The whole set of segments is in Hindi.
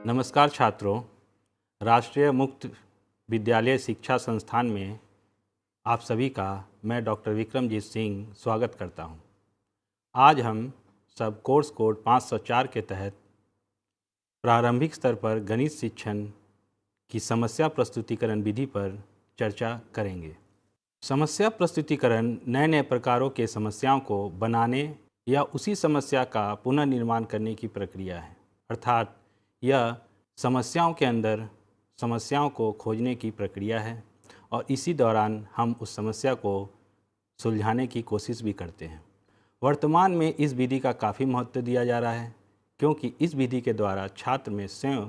नमस्कार छात्रों, राष्ट्रीय मुक्त विद्यालय शिक्षा संस्थान में आप सभी का मैं डॉक्टर विक्रमजीत सिंह स्वागत करता हूं। आज हम सब कोर्स कोड 504 के तहत प्रारंभिक स्तर पर गणित शिक्षण की समस्या प्रस्तुतिकरण विधि पर चर्चा करेंगे। समस्या प्रस्तुतिकरण नए नए प्रकारों के समस्याओं को बनाने या उसी समस्या का पुनर्निर्माण करने की प्रक्रिया है, अर्थात यह समस्याओं के अंदर समस्याओं को खोजने की प्रक्रिया है और इसी दौरान हम उस समस्या को सुलझाने की कोशिश भी करते हैं। वर्तमान में इस विधि का काफ़ी महत्व दिया जा रहा है, क्योंकि इस विधि के द्वारा छात्र में स्वयं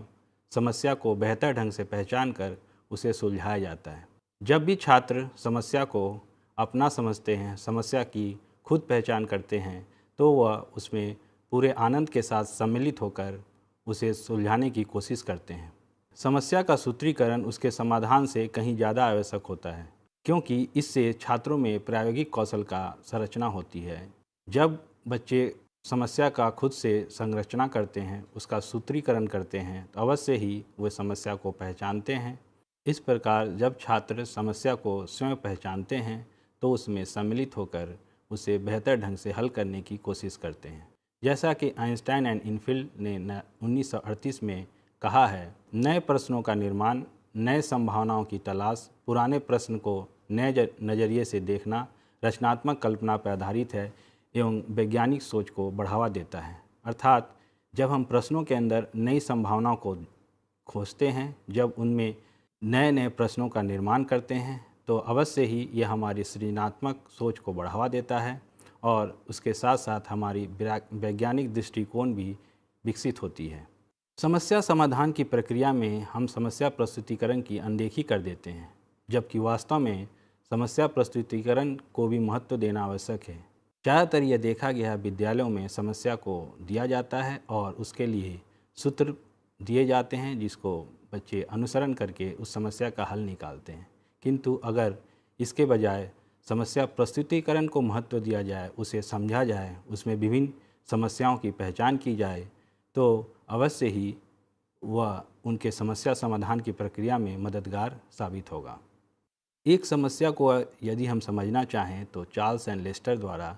समस्या को बेहतर ढंग से पहचान कर उसे सुलझाया जाता है। जब भी छात्र समस्या को अपना समझते हैं, समस्या की खुद पहचान करते हैं, तो वह उसमें पूरे आनंद के साथ सम्मिलित होकर उसे सुलझाने की कोशिश करते हैं। समस्या का सूत्रीकरण उसके समाधान से कहीं ज़्यादा आवश्यक होता है, क्योंकि इससे छात्रों में प्रायोगिक कौशल का संरचना होती है। जब बच्चे समस्या का खुद से संरचना करते हैं, उसका सूत्रीकरण करते हैं, तो अवश्य ही वे समस्या को पहचानते हैं। इस प्रकार जब छात्र समस्या को स्वयं पहचानते हैं, तो उसमें सम्मिलित होकर उसे बेहतर ढंग से हल करने की कोशिश करते हैं। जैसा कि आइंस्टाइन एंड इनफील्ड ने 1938 में कहा है, नए प्रश्नों का निर्माण, नए संभावनाओं की तलाश, पुराने प्रश्न को नए नज़रिए से देखना रचनात्मक कल्पना पर आधारित है एवं वैज्ञानिक सोच को बढ़ावा देता है। अर्थात जब हम प्रश्नों के अंदर नई संभावनाओं को खोजते हैं, जब उनमें नए नए प्रश्नों का निर्माण करते हैं, तो अवश्य ही यह हमारी सृजनात्मक सोच को बढ़ावा देता है और उसके साथ साथ हमारी वैज्ञानिक दृष्टिकोण भी विकसित होती है। समस्या समाधान की प्रक्रिया में हम समस्या प्रस्तुतिकरण की अनदेखी कर देते हैं, जबकि वास्तव में समस्या प्रस्तुतिकरण को भी महत्व देना आवश्यक है। ज़्यादातर यह देखा गया विद्यालयों में समस्या को दिया जाता है और उसके लिए सूत्र दिए जाते हैं, जिसको बच्चे अनुसरण करके उस समस्या का हल निकालते हैं। किंतु अगर इसके बजाय समस्या प्रस्तुतिकरण को महत्व दिया जाए, उसे समझा जाए, उसमें विभिन्न समस्याओं की पहचान की जाए, तो अवश्य ही वह उनके समस्या समाधान की प्रक्रिया में मददगार साबित होगा। एक समस्या को यदि हम समझना चाहें तो चार्ल्स एंड लेस्टर द्वारा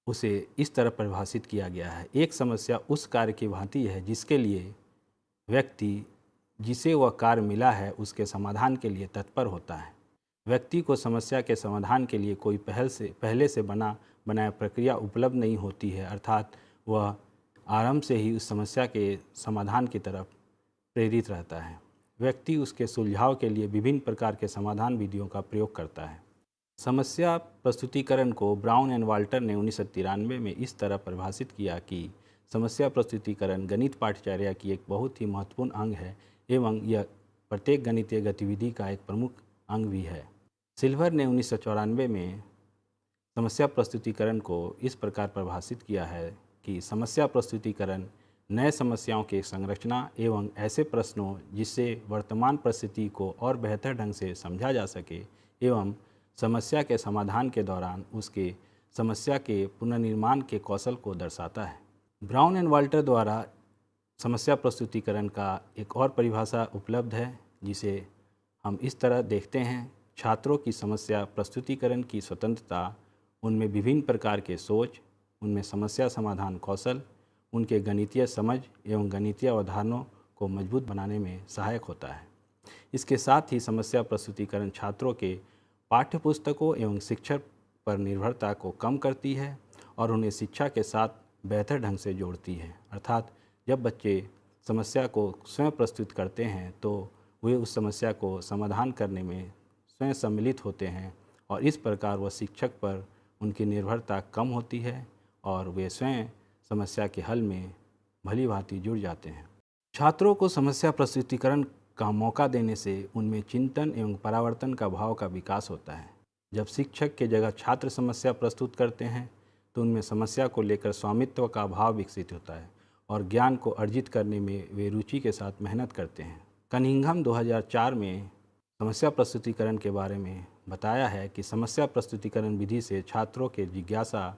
उसे इस तरह परिभाषित किया गया है। एक समस्या उस कार्य की भांति है जिसके लिए व्यक्ति जिसे वह कार्य मिला है उसके समाधान के लिए तत्पर होता है। व्यक्ति को समस्या के समाधान के लिए कोई पहले से बनाया प्रक्रिया उपलब्ध नहीं होती है, अर्थात वह आरंभ से ही उस समस्या के समाधान की तरफ प्रेरित रहता है। व्यक्ति उसके सुलझाव के लिए विभिन्न प्रकार के समाधान विधियों का प्रयोग करता है। समस्या प्रस्तुतिकरण को ब्राउन एंड वाल्टर ने 1993 में इस तरह परिभाषित किया कि समस्या प्रस्तुतिकरण गणित पाठ्यचर्या की एक बहुत ही महत्वपूर्ण अंग है एवं यह प्रत्येक गणितीय गतिविधि का एक प्रमुख अंग भी है। सिल्वर ने 1994 में समस्या प्रस्तुतिकरण को इस प्रकार परिभाषित किया है कि समस्या प्रस्तुतिकरण नए समस्याओं के संरचना एवं ऐसे प्रश्नों जिससे वर्तमान परिस्थिति को और बेहतर ढंग से समझा जा सके एवं समस्या के समाधान के दौरान उसके समस्या के पुनर्निर्माण के कौशल को दर्शाता है। ब्राउन एंड वाल्टर द्वारा समस्या प्रस्तुतिकरण का एक और परिभाषा उपलब्ध है, जिसे हम इस तरह देखते हैं। छात्रों की समस्या प्रस्तुतिकरण की स्वतंत्रता, उनमें विभिन्न प्रकार के सोच, उनमें समस्या समाधान कौशल, उनके गणितीय समझ एवं गणितीय अवधारणाओं को मजबूत बनाने में सहायक होता है। इसके साथ ही समस्या प्रस्तुतिकरण छात्रों के पाठ्यपुस्तकों एवं शिक्षक पर निर्भरता को कम करती है और उन्हें शिक्षा के साथ बेहतर ढंग से जोड़ती है। अर्थात जब बच्चे समस्या को स्वयं प्रस्तुत करते हैं तो वे उस समस्या को समाधान करने में स्वयं सम्मिलित होते हैं और इस प्रकार वह शिक्षक पर उनकी निर्भरता कम होती है और वे स्वयं समस्या के हल में भली भांति जुड़ जाते हैं। छात्रों को समस्या प्रस्तुतिकरण का मौका देने से उनमें चिंतन एवं परावर्तन का भाव का विकास होता है। जब शिक्षक के जगह छात्र समस्या प्रस्तुत करते हैं तो उनमें समस्या को लेकर स्वामित्व का भाव विकसित होता है और ज्ञान को अर्जित करने में वे रुचि के साथ मेहनत करते हैं। कनिंघम 2004 में समस्या प्रस्तुतिकरण के बारे में बताया है कि समस्या प्रस्तुतिकरण विधि से छात्रों के जिज्ञासा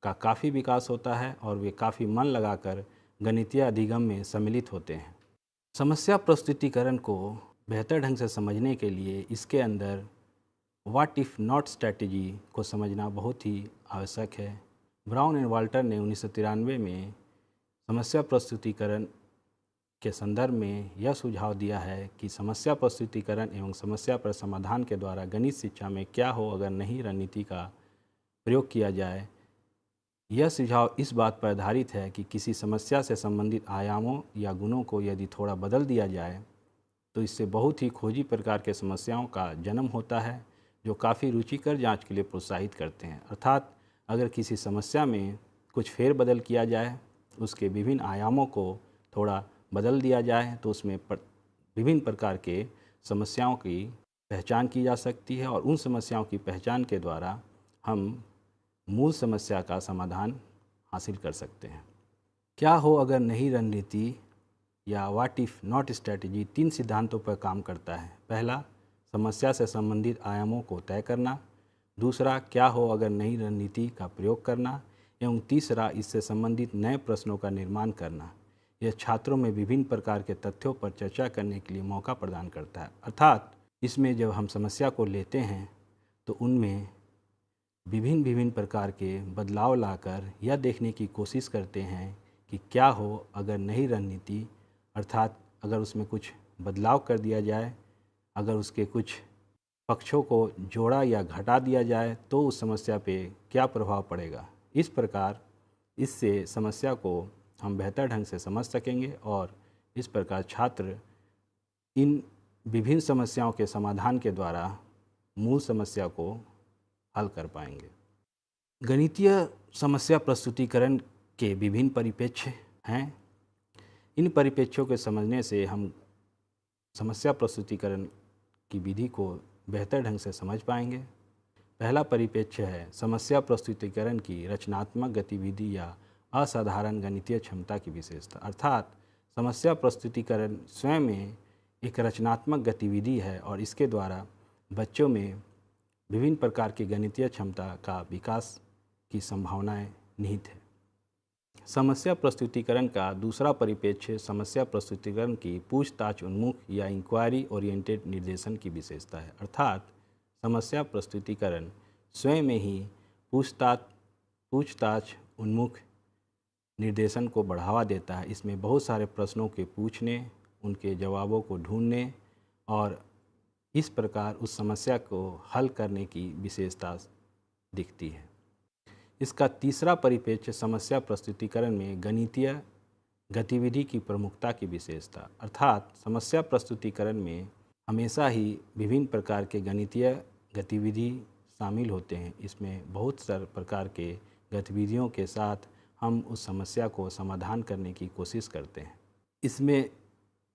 का काफ़ी विकास होता है और वे काफ़ी मन लगाकर गणितीय अधिगम में सम्मिलित होते हैं। समस्या प्रस्तुतिकरण को बेहतर ढंग से समझने के लिए इसके अंदर व्हाट इफ़ नॉट स्ट्रैटेजी को समझना बहुत ही आवश्यक है। ब्राउन एंड वाल्टर ने 1993 में समस्या प्रस्तुतिकरण के संदर्भ में यह सुझाव दिया है कि समस्या प्रस्तुतिकरण एवं समस्या पर समाधान के द्वारा गणित शिक्षा में क्या हो अगर नहीं रणनीति का प्रयोग किया जाए। यह सुझाव इस बात पर आधारित है कि किसी समस्या से संबंधित आयामों या गुणों को यदि थोड़ा बदल दिया जाए तो इससे बहुत ही खोजी प्रकार के समस्याओं का जन्म होता है जो काफ़ी रुचिकर जांच के लिए प्रोत्साहित करते हैं। अर्थात अगर किसी समस्या में कुछ फेरबदल किया जाए, उसके विभिन्न आयामों को थोड़ा बदल दिया जाए तो उसमें विभिन्न प्रकार के समस्याओं की पहचान की जा सकती है और उन समस्याओं की पहचान के द्वारा हम मूल समस्या का समाधान हासिल कर सकते हैं। क्या हो अगर नहीं रणनीति या व्हाट इफ़ नॉट स्ट्रैटेजी 3 सिद्धांतों पर काम करता है। पहला, समस्या से संबंधित आयामों को तय करना। दूसरा, क्या हो अगर नई रणनीति का प्रयोग करना। एवं तीसरा, इससे संबंधित नए प्रश्नों का निर्माण करना। यह छात्रों में विभिन्न प्रकार के तथ्यों पर चर्चा करने के लिए मौका प्रदान करता है। अर्थात इसमें जब हम समस्या को लेते हैं तो उनमें विभिन्न प्रकार के बदलाव लाकर यह देखने की कोशिश करते हैं कि क्या हो अगर नई रणनीति, अर्थात अगर उसमें कुछ बदलाव कर दिया जाए, अगर उसके कुछ पक्षों को जोड़ा या घटा दिया जाए तो उस समस्या पे क्या प्रभाव पड़ेगा। इस प्रकार इससे समस्या को हम बेहतर ढंग से समझ सकेंगे और इस प्रकार छात्र इन विभिन्न समस्याओं के समाधान के द्वारा मूल समस्या को हल कर पाएंगे। गणितीय समस्या प्रस्तुतिकरण के विभिन्न परिप्रेक्ष्य हैं। इन परिप्रेक्ष्यों के समझने से हम समस्या प्रस्तुतिकरण की विधि को बेहतर ढंग से समझ पाएंगे। पहला परिप्रेक्ष्य है समस्या प्रस्तुतिकरण की रचनात्मक गतिविधि या असाधारण गणितीय क्षमता की विशेषता। अर्थात समस्या प्रस्तुतिकरण स्वयं में एक रचनात्मक गतिविधि है और इसके द्वारा बच्चों में विभिन्न प्रकार की गणितीय क्षमता का विकास की संभावनाएं निहित है। समस्या प्रस्तुतिकरण का दूसरा परिप्रेक्ष्य समस्या प्रस्तुतिकरण की पूछताछ उन्मुख या इंक्वायरी ओरिएंटेड निर्देशन की विशेषता है। अर्थात समस्या प्रस्तुतिकरण स्वयं में ही पूछताछ उन्मुख निर्देशन को बढ़ावा देता है। इसमें बहुत सारे प्रश्नों के पूछने, उनके जवाबों को ढूंढने और इस प्रकार उस समस्या को हल करने की विशेषता दिखती है। इसका तीसरा परिप्रेक्ष्य समस्या प्रस्तुतिकरण में गणितीय गतिविधि की प्रमुखता की विशेषता। अर्थात समस्या प्रस्तुतिकरण में हमेशा ही विभिन्न प्रकार के गणितीय गतिविधि शामिल होते हैं। इसमें बहुत सारे प्रकार के गतिविधियों के साथ हम उस समस्या को समाधान करने की कोशिश करते हैं। इसमें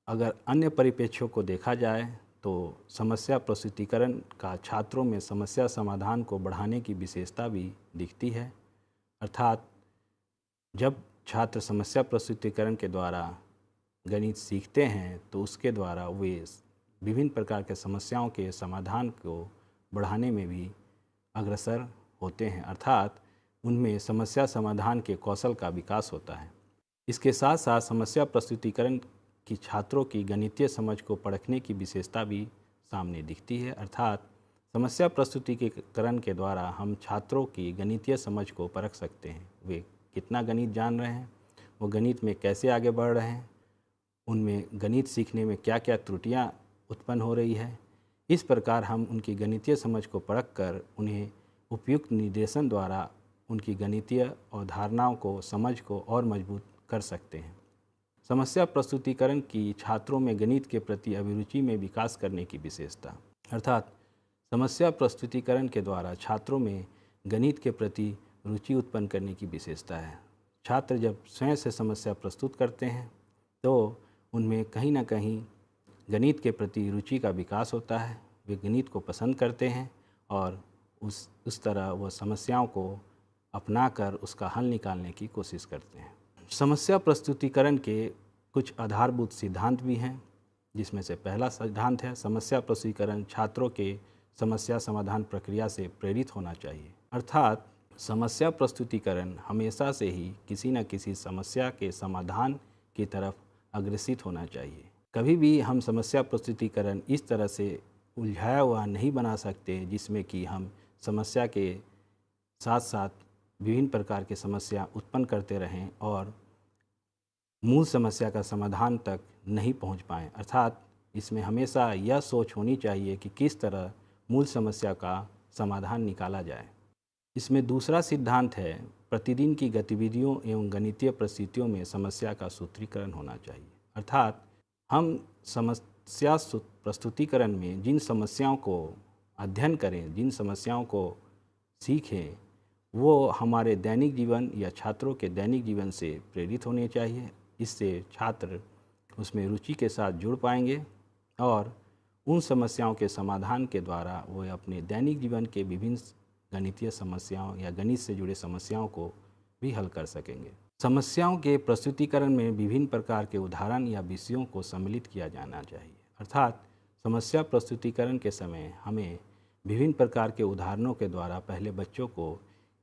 अगर अन्य परिप्रेक्ष्यों को देखा जाए तो समस्या प्रस्तुतिकरण का छात्रों में समस्या समाधान को बढ़ाने की विशेषता भी दिखती है। अर्थात जब छात्र समस्या प्रस्तुतिकरण के द्वारा गणित सीखते हैं तो उसके द्वारा वे विभिन्न प्रकार के समस्याओं के समाधान को बढ़ाने में भी अग्रसर होते हैं। अर्थात उनमें समस्या समाधान के कौशल का विकास होता है। इसके साथ साथ समस्या प्रस्तुतिकरण कि छात्रों की गणितीय समझ को परखने की विशेषता भी सामने दिखती है। अर्थात समस्या प्रस्तुतिकरण के द्वारा हम छात्रों की गणितीय समझ को परख सकते हैं। वे कितना गणित जान रहे हैं, वो गणित में कैसे आगे बढ़ रहे हैं, उनमें गणित सीखने में क्या क्या त्रुटियां उत्पन्न हो रही है। इस प्रकार हम उनकी गणितीय समझ को परख कर उन्हें उपयुक्त निर्देशन द्वारा उनकी गणितीय अवधारणाओं को, समझ को और मजबूत कर सकते हैं। समस्या प्रस्तुतिकरण की छात्रों में गणित के प्रति अभिरुचि में विकास करने की विशेषता। अर्थात समस्या प्रस्तुतिकरण के द्वारा छात्रों में गणित के प्रति रुचि उत्पन्न करने की विशेषता है। छात्र जब स्वयं से समस्या प्रस्तुत करते हैं तो उनमें कहीं ना कहीं गणित के प्रति रुचि का विकास होता है। वे गणित को पसंद करते हैं और उस तरह वह समस्याओं को अपनाकर उसका हल निकालने की कोशिश करते हैं। समस्या प्रस्तुतिकरण के कुछ आधारभूत सिद्धांत भी हैं, जिसमें से पहला सिद्धांत है समस्या प्रस्तुतिकरण छात्रों के समस्या समाधान प्रक्रिया से प्रेरित होना चाहिए। अर्थात समस्या प्रस्तुतिकरण हमेशा से ही किसी न किसी समस्या के समाधान की तरफ अग्रसित होना चाहिए। कभी भी हम समस्या प्रस्तुतिकरण इस तरह से उलझाया हुआ नहीं बना सकते जिसमें कि हम समस्या के साथ साथ विभिन्न प्रकार की समस्या उत्पन्न करते रहें और मूल समस्या का समाधान तक नहीं पहुंच पाएं। अर्थात इसमें हमेशा यह सोच होनी चाहिए कि किस तरह मूल समस्या का समाधान निकाला जाए। इसमें दूसरा सिद्धांत है, प्रतिदिन की गतिविधियों एवं गणितीय परिस्थितियों में समस्या का सूत्रीकरण होना चाहिए। अर्थात हम समस्या प्रस्तुतिकरण में जिन समस्याओं को अध्ययन करें, जिन समस्याओं को सीखें, वो हमारे दैनिक जीवन या छात्रों के दैनिक जीवन से प्रेरित होने चाहिए। इससे छात्र उसमें रुचि के साथ जुड़ पाएंगे और उन समस्याओं के समाधान के द्वारा वो अपने दैनिक जीवन के विभिन्न गणितीय समस्याओं या गणित से जुड़े समस्याओं को भी हल कर सकेंगे। समस्याओं के प्रस्तुतिकरण में विभिन्न प्रकार के उदाहरण या विषयों को सम्मिलित किया जाना चाहिए। अर्थात समस्या प्रस्तुतिकरण के समय हमें विभिन्न प्रकार के उदाहरणों के द्वारा पहले बच्चों को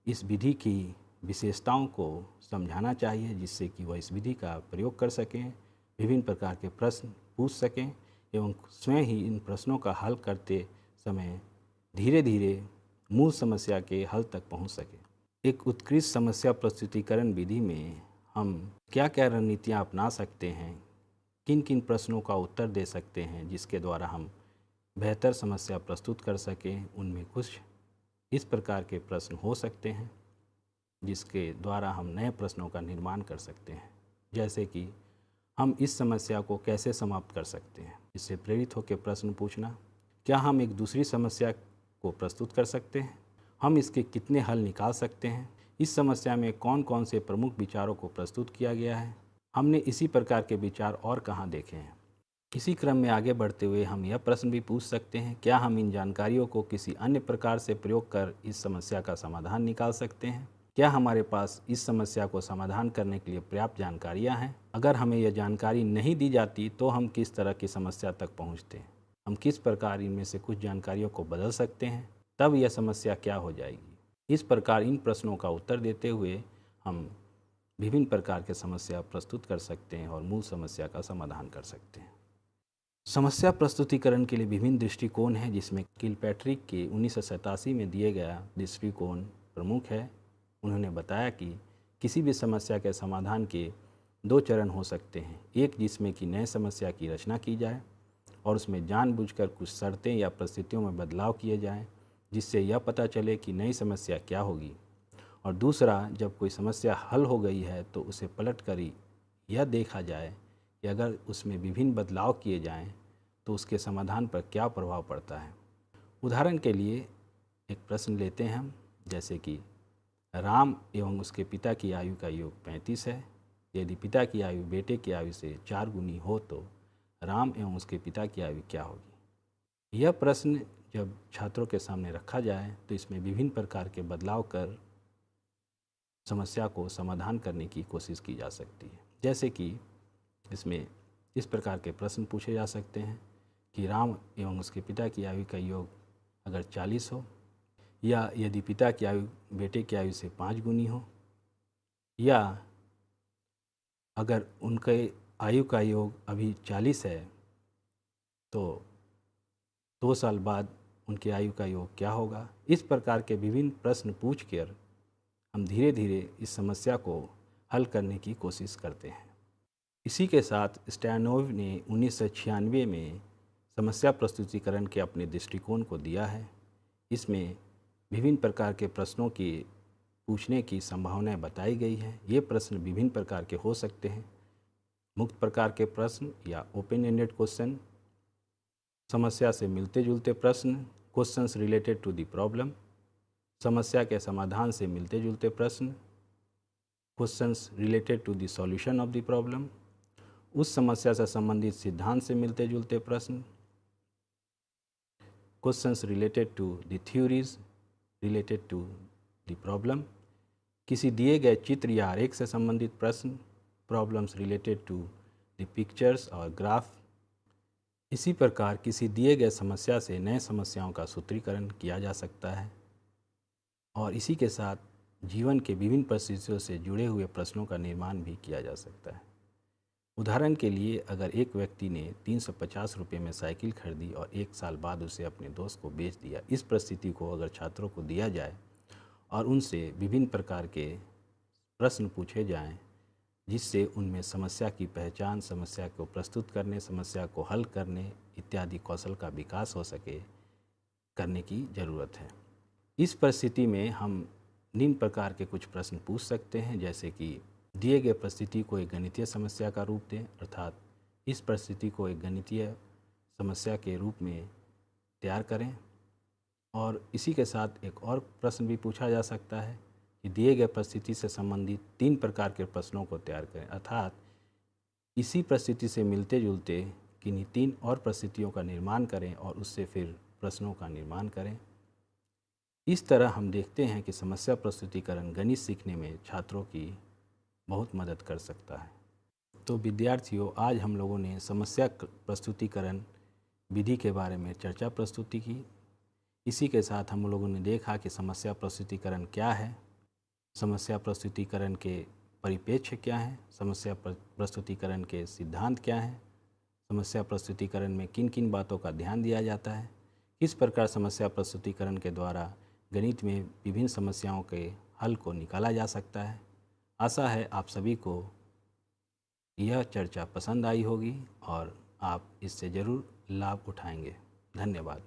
इस विधि की विशेषताओं को समझाना चाहिए, जिससे कि वह इस विधि का प्रयोग कर सकें, विभिन्न प्रकार के प्रश्न पूछ सकें एवं स्वयं ही इन प्रश्नों का हल करते समय धीरे धीरे मूल समस्या के हल तक पहुंच सकें। एक उत्कृष्ट समस्या प्रस्तुतिकरण विधि में हम क्या क्या रणनीतियाँ अपना सकते हैं, किन किन प्रश्नों का उत्तर दे सकते हैं जिसके द्वारा हम बेहतर समस्या प्रस्तुत कर सकें। उनमें कुछ इस प्रकार के प्रश्न हो सकते हैं जिसके द्वारा हम नए प्रश्नों का निर्माण कर सकते हैं। जैसे कि हम इस समस्या को कैसे समाप्त कर सकते हैं, इससे प्रेरित होकर प्रश्न पूछना। क्या हम एक दूसरी समस्या को प्रस्तुत कर सकते हैं? हम इसके कितने हल निकाल सकते हैं? इस समस्या में कौन कौन से प्रमुख विचारों को प्रस्तुत किया गया है? हमने इसी प्रकार के विचार और कहाँ देखे हैं? इसी क्रम में आगे बढ़ते हुए हम यह प्रश्न भी पूछ सकते हैं, क्या हम इन जानकारियों को किसी अन्य प्रकार से प्रयोग कर इस समस्या का समाधान निकाल सकते हैं? क्या हमारे पास इस समस्या को समाधान करने के लिए पर्याप्त जानकारियाँ हैं? अगर हमें यह जानकारी नहीं दी जाती तो हम किस तरह की समस्या तक पहुँचते हैं? हम किस प्रकार इनमें से कुछ जानकारियों को बदल सकते हैं? तब यह समस्या क्या हो जाएगी? इस प्रकार इन प्रश्नों का उत्तर देते हुए हम विभिन्न प्रकार के समस्या प्रस्तुत कर सकते हैं और मूल समस्या का समाधान कर सकते हैं। समस्या प्रस्तुतिकरण के लिए विभिन्न दृष्टिकोण हैं, जिसमें किलपैट्रिक के 1987 में दिए गया दृष्टिकोण प्रमुख है। उन्होंने बताया कि किसी भी समस्या के समाधान के दो चरण हो सकते हैं, एक जिसमें कि नए समस्या की रचना की जाए और उसमें जानबूझकर कुछ शर्तें या परिस्थितियों में बदलाव किए जाएं, जिससे यह पता चले कि नई समस्या क्या होगी, और दूसरा जब कोई समस्या हल हो गई है तो उसे पलट कर यह देखा जाए कि अगर उसमें विभिन्न बदलाव किए जाएं तो उसके समाधान पर क्या प्रभाव पड़ता है। उदाहरण के लिए एक प्रश्न लेते हैं हम, जैसे कि राम एवं उसके पिता की आयु का योग 35 है। यदि पिता की आयु बेटे की आयु से 4 गुनी हो तो राम एवं उसके पिता की आयु क्या होगी। यह प्रश्न जब छात्रों के सामने रखा जाए तो इसमें विभिन्न प्रकार के बदलाव कर समस्या को समाधान करने की कोशिश की जा सकती है। जैसे कि इसमें इस प्रकार के प्रश्न पूछे जा सकते हैं कि राम एवं उसके पिता की आयु का योग अगर 40 हो, या यदि पिता की आयु बेटे की आयु से 5 गुनी हो, या अगर उनके आयु का योग अभी 40 है तो 2 साल बाद उनकी आयु का योग क्या होगा। इस प्रकार के विभिन्न प्रश्न पूछकर हम धीरे धीरे इस समस्या को हल करने की कोशिश करते हैं। इसी के साथ स्टैनोव ने 1996 में समस्या प्रस्तुतिकरण के अपने दृष्टिकोण को दिया है। इसमें विभिन्न प्रकार के प्रश्नों की पूछने की संभावनाएं बताई गई हैं। ये प्रश्न विभिन्न प्रकार के हो सकते हैं, मुक्त प्रकार के प्रश्न या ओपन एंडेड क्वेश्चन, समस्या से मिलते जुलते प्रश्न, questions related to the problem, समस्या के समाधान से मिलते जुलते प्रश्न, questions related to the solution of the problem, उस समस्या से संबंधित सिद्धांत से मिलते जुलते प्रश्न, questions related to the theories related to the problem, किसी दिए गए चित्र या आरेख से संबंधित प्रश्न, problems related to the pictures और ग्राफ। इसी प्रकार किसी दिए गए समस्या से नए समस्याओं का सूत्रीकरण किया जा सकता है और इसी के साथ जीवन के विभिन्न परिस्थितियों से जुड़े हुए प्रश्नों का निर्माण भी किया जा सकता है। उदाहरण के लिए अगर एक व्यक्ति ने 350 रुपये में साइकिल खरीदी और 1 साल बाद उसे अपने दोस्त को बेच दिया, इस परिस्थिति को अगर छात्रों को दिया जाए और उनसे विभिन्न प्रकार के प्रश्न पूछे जाएं, जिससे उनमें समस्या की पहचान, समस्या को प्रस्तुत करने, समस्या को हल करने इत्यादि कौशल का विकास हो सके, करने की ज़रूरत है। इस परिस्थिति में हम निम्न प्रकार के कुछ प्रश्न पूछ सकते हैं, जैसे कि दिए गए परिस्थिति को एक गणितीय समस्या का रूप दें, अर्थात इस परिस्थिति को एक गणितीय समस्या के रूप में तैयार करें। और इसी के साथ एक और प्रश्न भी पूछा जा सकता है कि दिए गए परिस्थिति से संबंधित 3 प्रकार के प्रश्नों को तैयार करें, अर्थात इसी परिस्थिति से मिलते जुलते किन्हीं 3 और परिस्थितियों का निर्माण करें और उससे फिर प्रश्नों का निर्माण करें। इस तरह हम देखते हैं कि समस्या प्रस्तुतिकरण गणित सीखने में छात्रों की बहुत मदद कर सकता है। तो विद्यार्थियों, आज हम लोगों ने समस्या प्रस्तुतिकरण विधि के बारे में चर्चा प्रस्तुति की। इसी के साथ हम लोगों ने देखा कि समस्या प्रस्तुतिकरण क्या है, समस्या प्रस्तुतिकरण के परिप्रेक्ष्य क्या हैं, समस्या प्रस्तुतिकरण के सिद्धांत क्या हैं, समस्या प्रस्तुतिकरण में किन किन बातों का ध्यान दिया जाता है, किस प्रकार समस्या प्रस्तुतिकरण के द्वारा गणित में विभिन्न समस्याओं के हल को निकाला जा सकता है। आशा है आप सभी को यह चर्चा पसंद आई होगी और आप इससे ज़रूर लाभ उठाएंगे। धन्यवाद।